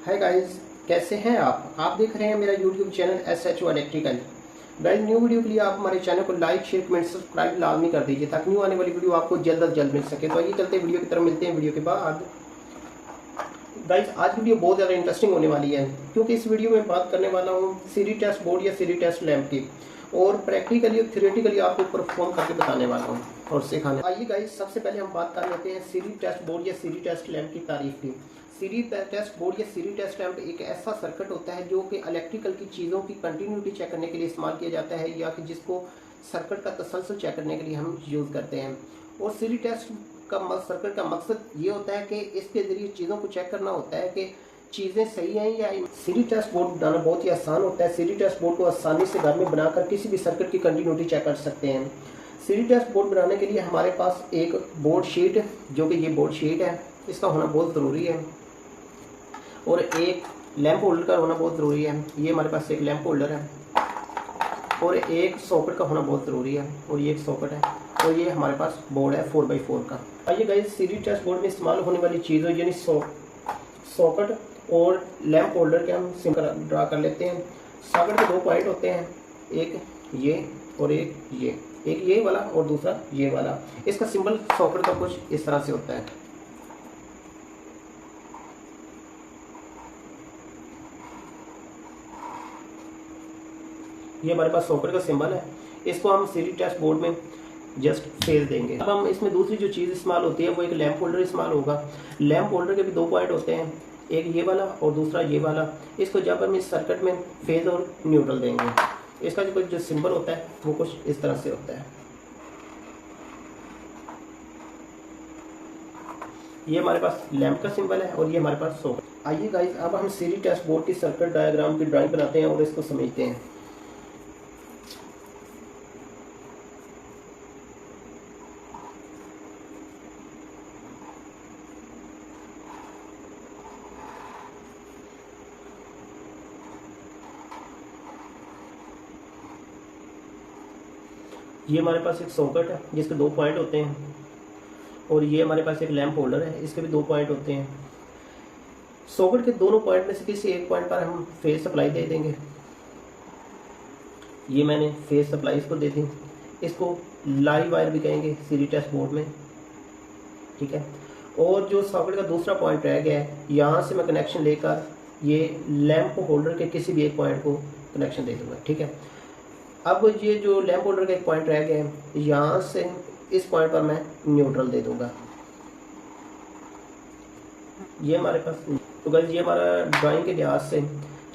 Hi guys, कैसे हैं आप देख रहे हैं मेरा YouTube channel SHO electrical. Guys, new video के लिए आप हमारे चैनल को लाइक शेयर कमेंट सब्सक्राइब लाजमी कर दीजिए ताकि न्यू आने वाली वीडियो आपको जल्द अज जल्द मिल सके। तो आइए चलते वीडियो की तरफ, मिलते हैं वीडियो के बाद। गाइस, आज की वीडियो बहुत ज़्यादा इंटरेस्टिंग होने वाली है क्योंकि इस वीडियो में बात करने वाला हूँ सीरीज टेस्ट बोर्ड या सीरीज टेस्ट लैम्प की, और प्रैक्टिकली और थ्योरेटिकली आपको परफॉर्म करके बताने वाला हूँ और सिखाने। आइए गाइस, सबसे पहले हम बात कर लेते हैं सीरीज टेस्ट बोर्ड या सीरीज टेस्ट लैम्प की तारीफ की। सीरीज टेस्ट बोर्ड या सीरीज टेस्ट लैम्प एक ऐसा सर्किट होता है जो कि इलेक्ट्रिकल की चीज़ों की कंटिन्यूटी चेक करने के लिए इस्तेमाल किया जाता है, या कि जिसको सर्किट का तसलसल चेक करने के लिए हम यूज़ करते हैं। और सीरीज टेस्ट का सर्किट का मकसद ये होता है कि इसके ज़रिए चीज़ों को चेक करना होता है कि चीज़ें सही हैं या। सीरीज टेस्ट बोर्ड बनाना बहुत ही आसान होता है। सीरीज टेस्ट बोर्ड को आसानी से घर में बनाकर किसी भी सर्किट की कंटिन्यूटी चेक कर सकते हैं। सीरीज टेस्ट बोर्ड बनाने के लिए हमारे पास एक बोर्ड शीट, जो कि ये बोर्ड शीट है, इसका होना बहुत ज़रूरी है, और एक लैंप होल्डर का होना बहुत ज़रूरी है। ये हमारे पास एक लैंप होल्डर है, और एक सॉकेट का होना बहुत ज़रूरी है, और ये एक सॉकेट है, और ये हमारे पास बोर्ड है 4x4 का। आइए गाइस, सीरीज टेस्ट बोर्ड में इस्तेमाल होने वाली चीज़ों यानी सॉकेट और लैंप होल्डर के हम सिंबल ड्रा कर लेते हैं। सॉकेट के दो पॉइंट होते हैं, एक ये और एक ये वाला और दूसरा ये वाला। इसका सिंबल सॉकेट का कुछ इस तरह से होता है। ये हमारे पास सॉकेट का सिंबल है, इसको हम सीरीज टेस्ट बोर्ड में जस्ट फेज देंगे। अब हम इसमें दूसरी जो चीज़ इस्तेमाल होती है वो एक लैंप होल्डर इस्तेमाल होगा। लैंप होल्डर के भी दो पॉइंट होते हैं, एक ये वाला और दूसरा ये वाला। इसको जब हम इस सर्किट में फेज और न्यूट्रल देंगे, इसका जो सिंबल होता है वो कुछ इस तरह से होता है। ये हमारे पास लैंप का सिंबल है और ये हमारे पास सॉकेट। आइए गाइस, अब हम सीरीज टेस्ट बोर्ड की सर्किट डायग्राम की ड्राइंग बनाते हैं और इसको समझते हैं। ये हमारे पास एक सॉकेट है जिसके दो पॉइंट होते हैं, और ये हमारे पास एक लैंप होल्डर है, इसके भी दो पॉइंट होते हैं। सॉकेट के दोनों पॉइंट में से किसी एक पॉइंट पर हम फेज सप्लाई दे देंगे। ये मैंने फेज सप्लाई इसको दे दी, इसको लाइव वायर भी कहेंगे सीरीज टेस्ट बोर्ड में, ठीक है। और जो सॉकेट का दूसरा पॉइंट रह गया है, यहाँ से मैं कनेक्शन लेकर ये लैंप होल्डर के किसी भी एक पॉइंट को कनेक्शन दे दूँगा, ठीक है। अब ये जो लैंप होल्डर का एक पॉइंट रह गया है, यहाँ से इस पॉइंट पर मैं न्यूट्रल दे दूंगा। ये हमारे पास, तो गाइस ये हमारा ड्राइंग के लिहाज से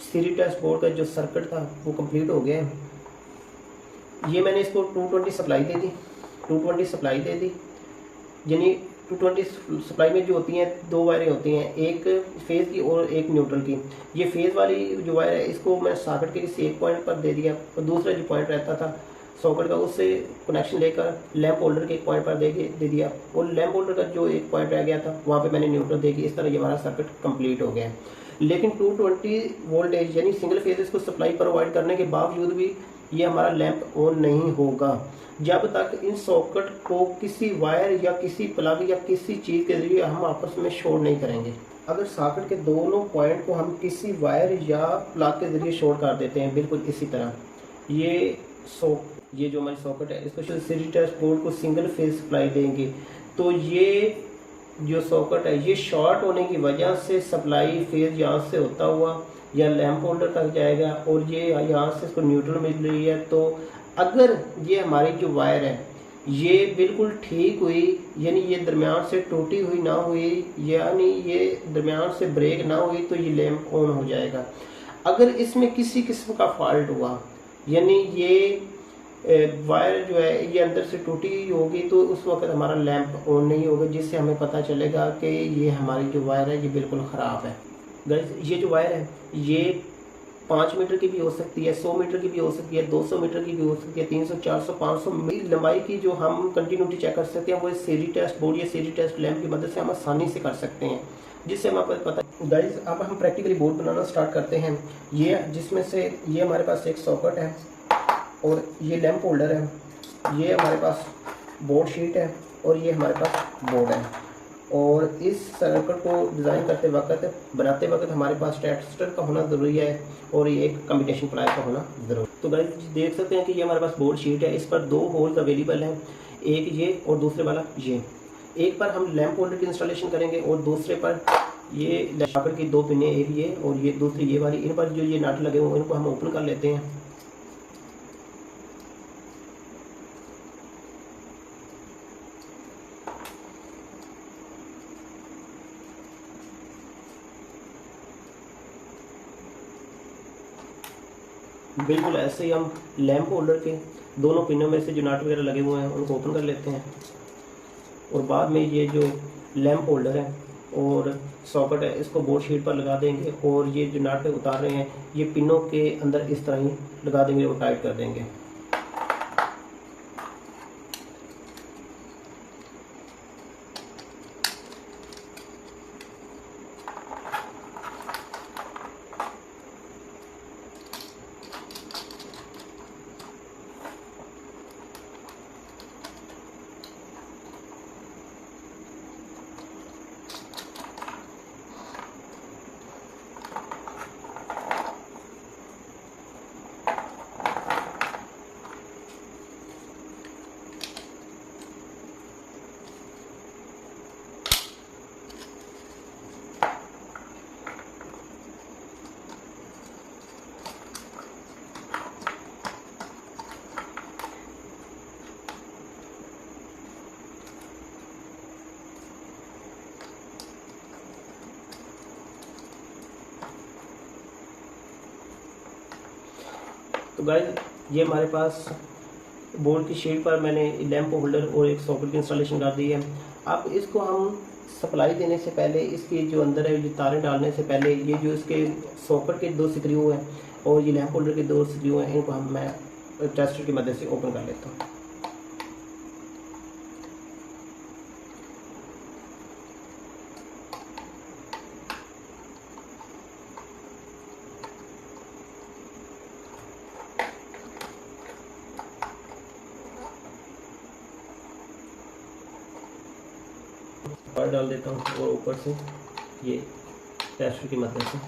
सीरीज टेस्ट बोर्ड का जो सर्किट था वो कंप्लीट हो गया है। ये मैंने इसको 220 सप्लाई दे दी, 220 सप्लाई दे दी, यानी 220 सप्लाई में जो होती हैं दो वायरें होती हैं, एक फेज़ की और एक न्यूट्रल की। ये फेज़ वाली जो वायर है इसको मैं सॉकेट के किसी एक पॉइंट पर दे दिया, और दूसरा जो पॉइंट रहता था सॉकेट का उससे कनेक्शन लेकर लैंप होल्डर के एक पॉइंट पर दे दिया, और लैंप होल्डर का जो एक पॉइंट रह गया था वहाँ पे मैंने न्यूट्रल दे दी। इस तरह ये हमारा सर्किट कंप्लीट हो गया। लेकिन 220 वोल्टेज यानी सिंगल फेज इसको सप्लाई प्रोवाइड करने के बावजूद भी ये हमारा लैंप ऑन नहीं होगा जब तक इन सॉकेट को किसी वायर या किसी प्लग या किसी चीज़ के जरिए हम आपस में शॉर्ट नहीं करेंगे। अगर सॉकेट के दोनों पॉइंट को हम किसी वायर या प्लग के जरिए शॉर्ट कर देते हैं, बिल्कुल इसी तरह, ये जो हमारी सॉकेट है इसको सीरीज टेस्ट बोर्ड को सिंगल फेज सप्लाई देंगे, तो ये जो सॉकेट है ये शॉर्ट होने की वजह से सप्लाई फेज यहाँ से होता हुआ या लैंप होल्डर तक जाएगा, और ये यहाँ से इसको न्यूट्रल मिल रही है। तो अगर ये हमारी जो वायर है ये बिल्कुल ठीक हुई, यानी ये दरमियान से टूटी हुई ना हुई, यानी ये दरमियान से ब्रेक ना हुई, तो ये लैंप ऑन हो जाएगा। अगर इसमें किसी किस्म का फॉल्ट हुआ, यानी ये वायर जो है ये अंदर से टूटी होगी, तो उस वक्त हमारा लैंप ऑन नहीं होगा, जिससे हमें पता चलेगा कि ये हमारी जो वायर है ये बिल्कुल ख़राब है। गाइस, ये जो वायर है ये 5 मीटर की भी हो सकती है, 100 मीटर की भी हो सकती है, 200 मीटर की भी हो सकती है, 300, 400, 500 मीटर लंबाई की जो हम कंटिन्यूटी चेक कर सकते हैं वो सीरीज टेस्ट बोर्ड या सीरीज टेस्ट लैंप की मदद से हम आसानी से कर सकते हैं, जिससे हमें पता। गाइस, अब हम प्रैक्टिकली बोर्ड बनाना स्टार्ट करते हैं। ये जिसमें से ये हमारे पास एक सॉकेट है और ये लैंप होल्डर है, ये हमारे पास बोर्ड शीट है और ये हमारे पास बोर्ड है। और इस सर्किट को डिज़ाइन करते वक्त बनाते वक्त हमारे पास टेस्टर का होना ज़रूरी है और ये एक कम्बिनेशन प्लाई का होना ज़रूरी। तो गाइस देख सकते हैं कि ये हमारे पास बोर्ड शीट है, इस पर 2 होल्स अवेलेबल हैं, एक ये और दूसरे वाला ये। एक पर हम लैंप होल्डर की इंस्टॉलेशन करेंगे और दूसरे पर ये सॉकेट की 2 पिनें, एक ये और ये दूसरी ये वाली, इन पर जो ये नट लगे हुए हैं इनको हम ओपन कर लेते हैं। बिल्कुल ऐसे ही हम लैंप होल्डर के दोनों पिनों में से जो नट वगैरह लगे हुए हैं उनको ओपन कर लेते हैं और बाद में ये जो लैंप होल्डर है और सॉकेट है इसको बोर्ड शीट पर लगा देंगे और ये जो नट उतार रहे हैं ये पिनों के अंदर इस तरह ही लगा देंगे और टाइट कर देंगे। तो गाइस ये हमारे पास बोर्ड की शीट पर मैंने लैंप होल्डर और एक सॉकेट की इंस्टॉलेशन कर दी है। अब इसको हम सप्लाई देने से पहले इसकी जो अंदर है जो तारें डालने से पहले ये जो इसके सॉकेट के 2 स्क्रू हैं और ये लैंप होल्डर के 2 स्क्रू हैं इनको मैं टेस्टर की मदद से ओपन कर लेता हूँ। और डाल देता हूँ और ऊपर से ये टेस्टर की मदद से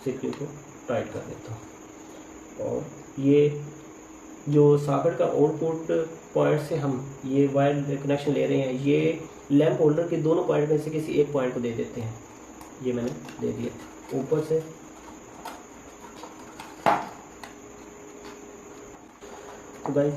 सीपीयू को टाइट कर देता हूँ। और ये जो सॉकेट का आउटपुट पॉइंट से हम ये वायर कनेक्शन ले रहे हैं ये लैंप होल्डर के दोनों पॉइंट में से किसी एक पॉइंट को दे देते हैं। ये मैंने दे दिया ऊपर से। तो गाइस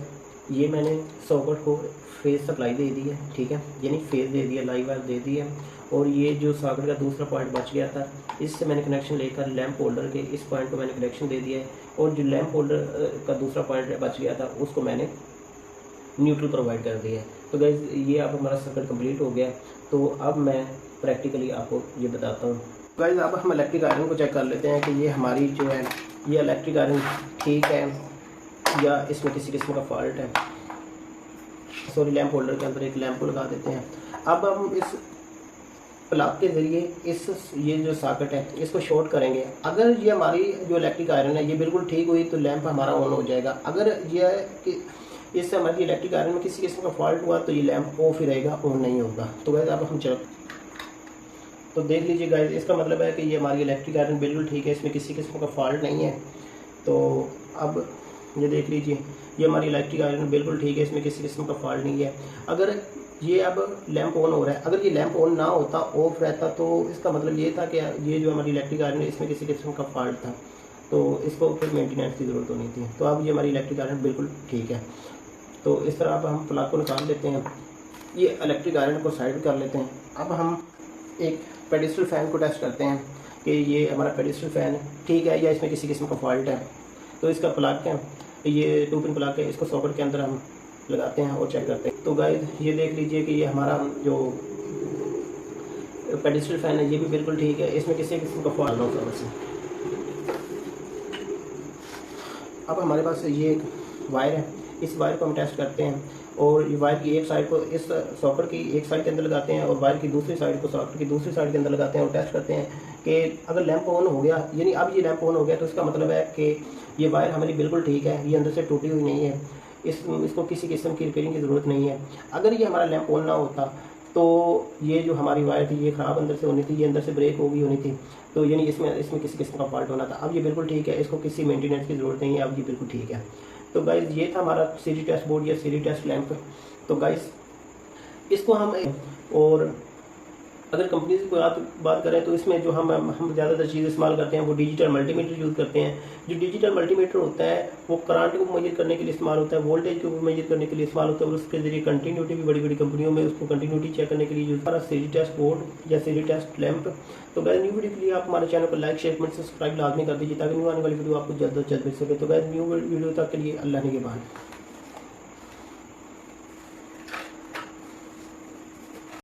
ये मैंने सॉकेट को फेज सप्लाई दे दी है, ठीक है, यानी फेज दे दिया, लाइव वायर दे दी है। और ये जो सॉकेट का दूसरा पॉइंट बच गया था इससे मैंने कनेक्शन लेकर लैंप होल्डर के इस पॉइंट को मैंने कनेक्शन दे दिया है और जो लैंप होल्डर का दूसरा पॉइंट बच गया था उसको मैंने न्यूट्रल प्रोवाइड कर दिया है। तो गाइस ये अब हमारा सर्किट कंप्लीट हो गया। तो अब मैं प्रैक्टिकली आपको ये बताता हूँ। गाइस अब हम इलेक्ट्रिक आयरन को चेक कर लेते हैं कि ये हमारी जो है ये इलेक्ट्रिक आयरन ठीक है या इसमें किसी किस्म का फॉल्ट है। सॉरी लैंप होल्डर के अंदर एक लैंप को लगा देते हैं। अब हम इस प्लग के ज़रिए इस ये जो सॉकेट है इसको शॉर्ट करेंगे। अगर ये हमारी जो इलेक्ट्रिक आयरन है ये बिल्कुल ठीक हुई तो लैंप हमारा ऑन हो जाएगा। अगर ये कि इससे हमारी इलेक्ट्रिक आयरन में किसी किस्म का फॉल्ट हुआ तो ये लैंप ऑफ ही रहेगा, ऑन नहीं होगा। तो गाइस अब हम तो देख लीजिए गाइस इसका मतलब है कि ये हमारी इलेक्ट्रिक आयरन बिल्कुल ठीक है, इसमें किसी किस्म का फॉल्ट नहीं है। तो अब ये देख लीजिए ये हमारी इलेक्ट्रिक आयरन बिल्कुल ठीक है, इसमें किसी किस्म का फॉल्ट नहीं है। अगर ये अब लैंप ऑन हो रहा है, अगर ये लैंप ऑन ना होता ऑफ रहता तो इसका मतलब ये था कि ये जो हमारी इलेक्ट्रिक आयरन है इसमें किसी किस्म का फॉल्ट था, तो इसको फिर मेंटेनेंस की ज़रूरत नहीं थी। तो अब ये हमारी इलेक्ट्रिक आयरन बिल्कुल ठीक है। तो इस तरह अब हम प्लग को निकाल लेते हैं, ये इलेक्ट्रिक आयरन को साइड कर लेते हैं। अब हम एक पेडिस्टल फ़ैन को टेस्ट करते हैं कि ये हमारा पेडिस्टल फ़ैन ठीक है या इसमें किसी किस्म का फॉल्ट है। तो इसका प्लग है, ये 2 पिन प्लग है, इसको सॉकेट के अंदर हम लगाते हैं और चेक करते हैं। तो गाइस ये देख लीजिए कि ये हमारा जो पेडिस्टल फ़ैन है ये भी बिल्कुल ठीक है, इसमें किसी किस्म का फॉल्ट नहीं होता। अब हमारे पास ये एक वायर है, इस वायर को हम टेस्ट करते हैं और ये वायर की एक साइड को इस सॉकेट की एक साइड के अंदर लगाते हैं और वायर की दूसरी साइड को सॉकेट की दूसरी साइड के अंदर लगाते हैं और टेस्ट करते हैं कि अगर लैंप ऑन हो गया, यानी अब ये लैंप ऑन हो गया तो इसका मतलब है कि ये वायर हमारी बिल्कुल ठीक है, ये अंदर से टूटी हुई नहीं है, इसको किसी किस्म की रिपेयरिंग की ज़रूरत नहीं है। अगर ये हमारा लैंप ऑन ना होता तो ये जो हमारी वायर थी ये ख़राब अंदर से होनी थी, ये अंदर से ब्रेक हो गई होनी थी, तो यानी इसमें किसी किस्म का फॉल्ट होना था। अब ये बिल्कुल ठीक है, इसको किसी मेंटेनेंस की ज़रूरत नहीं है, अब ये बिल्कुल ठीक है। तो गाइज़ ये था हमारा सीरीज टेस्ट बोर्ड या सीरीज टेस्ट लैंप। तो गाइज़ इसको हम, और अगर कंपनी की बात करें तो इसमें जो हम ज़्यादातर चीज़ इस्तेमाल करते हैं वो डिजिटल मल्टीमीटर यूज़ करते हैं। जो डिजिटल मल्टीमीटर होता है वो करंट को मेजर करने के लिए इस्तेमाल होता है, वोल्टेज को मेजर करने के लिए इस्तेमाल होता है, और उसके जरिए कंटिन्यूटी भी बड़ी बड़ी कंपनियों में उसको कंटिन्यूटी चेक करने के लिए यूज़ हमारा सीरीज टेस्ट बोर्ड या सीरीज टेस्ट लैंप। तो गाइस न्यू वीडियो के लिए आप हमारे चैनल को लाइक शेयर कमेंट सब्सक्राइब लाजमी कर दीजिए ताकि न्यू आने वाली वीडियो आपको जल्द से जल्द मिल सके। तो गाइस न्यू वीडियो तक के लिए अल्लाह निगहबान।